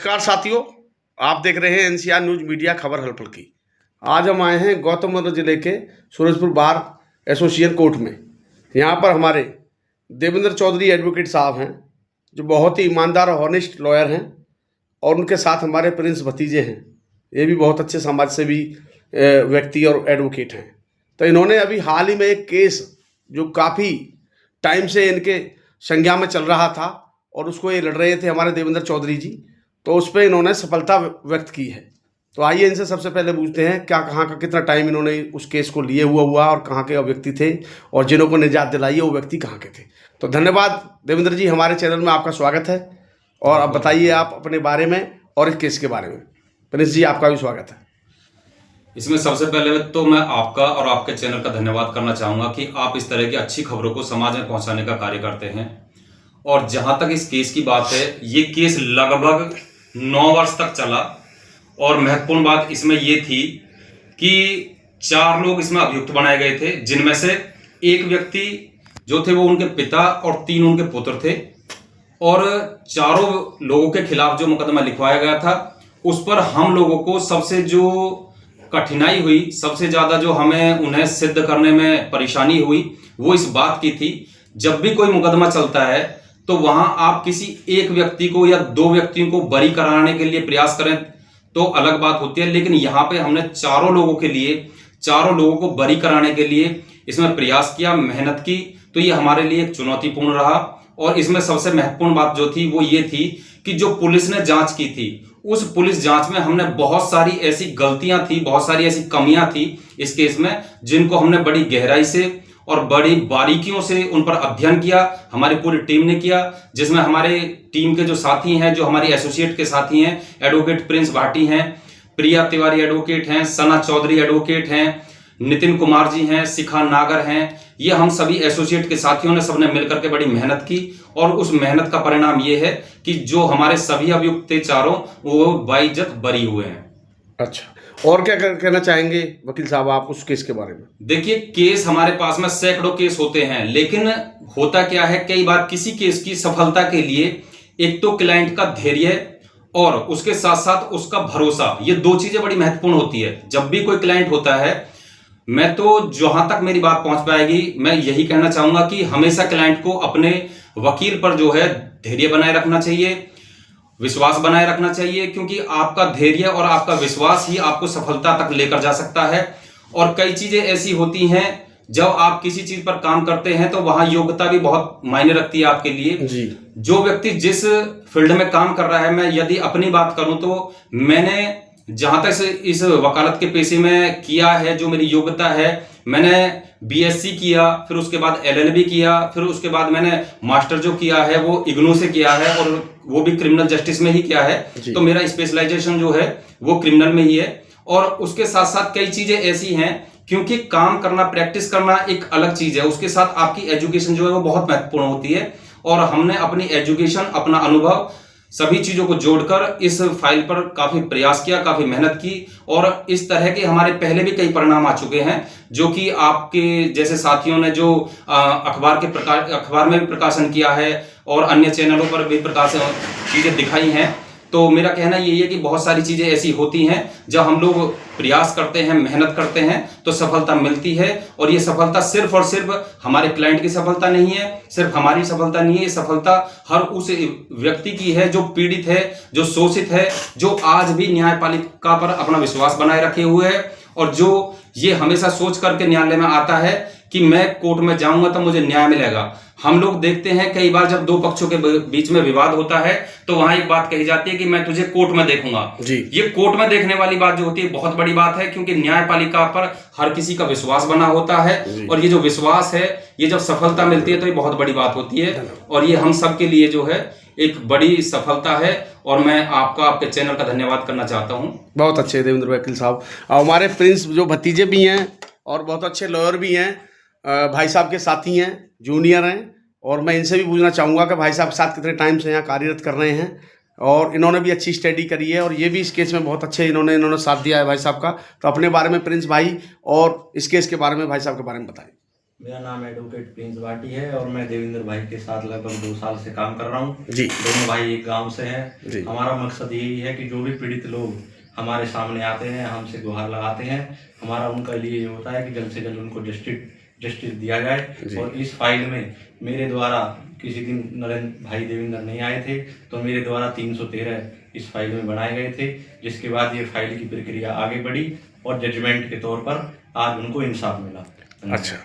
नमस्कार साथियों, आप देख रहे हैं एनसीआर न्यूज मीडिया खबर हलपल की। आज हम आए हैं गौतम बुद्ध जिले के सूरजपुर बार एसोसिएशन कोर्ट में। यहाँ पर हमारे देवेंद्र चौधरी एडवोकेट साहब हैं, जो बहुत ही ईमानदार और हॉनेस्ट लॉयर हैं, और उनके साथ हमारे प्रिंस भतीजे हैं। ये भी बहुत अच्छे समाज सेवी व्यक्ति और एडवोकेट हैं। तो इन्होंने अभी हाल ही में एक केस जो काफ़ी टाइम से इनके संज्ञा में चल रहा था और उसको ये लड़ रहे थे हमारे देवेंद्र चौधरी जी, तो उस पर इन्होंने सफलता व्यक्त की है। तो आइए इनसे सबसे पहले पूछते हैं क्या कहाँ का कितना टाइम इन्होंने उस केस को लिए हुआ और कहाँ के व्यक्ति थे और जिन्हों को निजात दिलाई है वो व्यक्ति कहाँ के थे। तो धन्यवाद देवेंद्र जी, हमारे चैनल में आपका स्वागत है। और अब बताइए आप अपने बारे में और इस केस के बारे में। प्रिंस जी, आपका भी स्वागत है। इसमें सबसे पहले तो मैं आपका और आपके चैनल का धन्यवाद करना चाहूँगा कि आप इस तरह की अच्छी खबरों को समाज में पहुँचाने का कार्य करते हैं। और जहाँ तक इस केस की बात है, ये केस लगभग 9 वर्ष तक चला और महत्वपूर्ण बात इसमें ये थी कि 4 लोग इसमें अभियुक्त बनाए गए थे, जिनमें से एक व्यक्ति जो थे वो उनके पिता और 3 उनके पुत्र थे। और चारों लोगों के खिलाफ जो मुकदमा लिखवाया गया था उस पर हम लोगों को सबसे जो कठिनाई हुई, सबसे ज़्यादा जो हमें उन्हें सिद्ध करने में परेशानी हुई, वो इस बात की थी, जब भी कोई मुकदमा चलता है तो वहां आप किसी एक व्यक्ति को या 2 व्यक्तियों को बरी कराने के लिए प्रयास करें तो अलग बात होती है, लेकिन यहाँ पे हमने चारों लोगों को बरी कराने के लिए इसमें प्रयास किया, मेहनत की। तो ये हमारे लिए एक चुनौतीपूर्ण रहा। और इसमें सबसे महत्वपूर्ण बात जो थी वो ये थी कि जो पुलिस ने जांच की थी, उस पुलिस जांच में हमने बहुत सारी ऐसी गलतियां थी, बहुत सारी ऐसी कमियां थी इस केस में, जिनको हमने बड़ी गहराई से और बड़ी बारीकियों से उन पर अध्ययन किया। हमारी पूरी टीम ने किया, जिसमें हमारे टीम के जो साथी हैं, जो हमारी एसोसिएट के साथी हैं, एडवोकेट प्रिंस भाटी हैं, प्रिया तिवारी एडवोकेट हैं, सना चौधरी एडवोकेट हैं, नितिन कुमार जी हैं, शिखा नागर हैं। ये हम सभी एसोसिएट के साथियों ने सबने मिलकर के बड़ी मेहनत की और उस मेहनत का परिणाम ये है कि जो हमारे सभी अभियुक्त थे चारों, वो बाइज्जत बरी हुए हैं। अच्छा, और क्या कहना चाहेंगे वकील साहब आप उस केस के बारे में? देखिए, केस हमारे पास में सैकड़ों केस होते हैं, लेकिन होता क्या है, कई बार किसी केस की सफलता के लिए एक तो क्लाइंट का धैर्य और उसके साथ साथ उसका भरोसा, ये 2 चीजें बड़ी महत्वपूर्ण होती है। जब भी कोई क्लाइंट होता है, मैं तो जहां तक मेरी बात पहुंच पाएगी, मैं यही कहना चाहूंगा कि हमेशा क्लाइंट को अपने वकील पर जो है धैर्य बनाए रखना चाहिए, विश्वास बनाए रखना चाहिए, क्योंकि आपका धैर्य और आपका विश्वास ही आपको सफलता तक लेकर जा सकता है। और कई चीजें ऐसी होती हैं, जब आप किसी चीज पर काम करते हैं तो वहां योग्यता भी बहुत मायने रखती है आपके लिए जी। जो व्यक्ति जिस फील्ड में काम कर रहा है, मैं यदि अपनी बात करूं तो मैंने जहां तक इस वकालत के पेशे में किया है, जो मेरी योग्यता है, मैंने बीएससी किया, फिर उसके बाद एलएलबी किया, फिर उसके बाद मैंने मास्टर जो किया है वो इग्नू से किया है और वो भी क्रिमिनल जस्टिस में ही किया है। तो मेरा स्पेशलाइजेशन जो है वो क्रिमिनल में ही है। और उसके साथ साथ कई चीजें ऐसी हैं, क्योंकि काम करना, प्रैक्टिस करना एक अलग चीज है, उसके साथ आपकी एजुकेशन जो है वो बहुत महत्वपूर्ण होती है। और हमने अपनी एजुकेशन, अपना अनुभव, सभी चीजों को जोड़कर इस फाइल पर काफी प्रयास किया, काफी मेहनत की। और इस तरह के हमारे पहले भी कई परिणाम आ चुके हैं, जो कि आपके जैसे साथियों ने जो अखबार में भी प्रकाशन किया है और अन्य चैनलों पर भी प्रकाशन चीजें दिखाई हैं। तो मेरा कहना यही है कि बहुत सारी चीजें ऐसी होती हैं, जब हम लोग प्रयास करते हैं, मेहनत करते हैं तो सफलता मिलती है। और ये सफलता सिर्फ और सिर्फ हमारे क्लाइंट की सफलता नहीं है, सिर्फ हमारी सफलता नहीं है, ये सफलता हर उस व्यक्ति की है जो पीड़ित है, जो शोषित है, जो आज भी न्यायपालिका पर अपना विश्वास बनाए रखे हुए है और जो ये हमेशा सोच करके न्यायालय में आता है कि मैं कोर्ट में जाऊंगा तो मुझे न्याय मिलेगा। हम लोग देखते हैं कई बार जब 2 पक्षों के बीच में विवाद होता है तो वहां एक बात कही जाती है कि मैं तुझे कोर्ट में देखूंगा जी। ये कोर्ट में देखने वाली बात जो होती है बहुत बड़ी बात है, क्योंकि न्यायपालिका पर हर किसी का विश्वास बना होता है और ये जो विश्वास है, ये जब सफलता मिलती है तो ये बहुत बड़ी बात होती है और ये हम सब के लिए जो है एक बड़ी सफलता है। और मैं आपके चैनल का धन्यवाद करना चाहता हूँ। बहुत अच्छे देवेंद्र वकील साहब। हमारे प्रिंस जो भतीजे भी हैं और बहुत अच्छे लॉयर भी हैं, भाई साहब के साथी हैं, जूनियर हैं। और मैं इनसे भी पूछना चाहूँगा कि भाई साहब के साथ कितने टाइम से यहाँ कार्यरत कर रहे हैं और इन्होंने भी अच्छी स्टडी करी है और ये भी इस केस में बहुत अच्छे इन्होंने साथ दिया है भाई साहब का। तो अपने बारे में प्रिंस भाई और इस केस के बारे में भाई साहब के बारे में बताएं। मेरा नाम एडवोकेट प्रिंस भाटी है और मैं देवेंद्र भाई के साथ लगभग 2 साल से काम कर रहा हूँ। जी दोनों भाई एक गांव से हैं। जी। हमारा मकसद यही है कि जो भी पीड़ित लोग हमारे सामने आते हैं, हमसे गुहार लगाते हैं, हमारा उनका लिए ये होता है कि जल्द से जल्द उनको जस्टिस दिया जाए। और इस फाइल में मेरे द्वारा किसी दिन नरेंद्र भाई देवेंद्र नहीं आए थे, तो मेरे द्वारा 313 इस फाइल में बनाए गए थे, जिसके बाद ये फाइल की प्रक्रिया आगे बढ़ी और जजमेंट के तौर पर आज उनको इंसाफ मिला। अच्छा।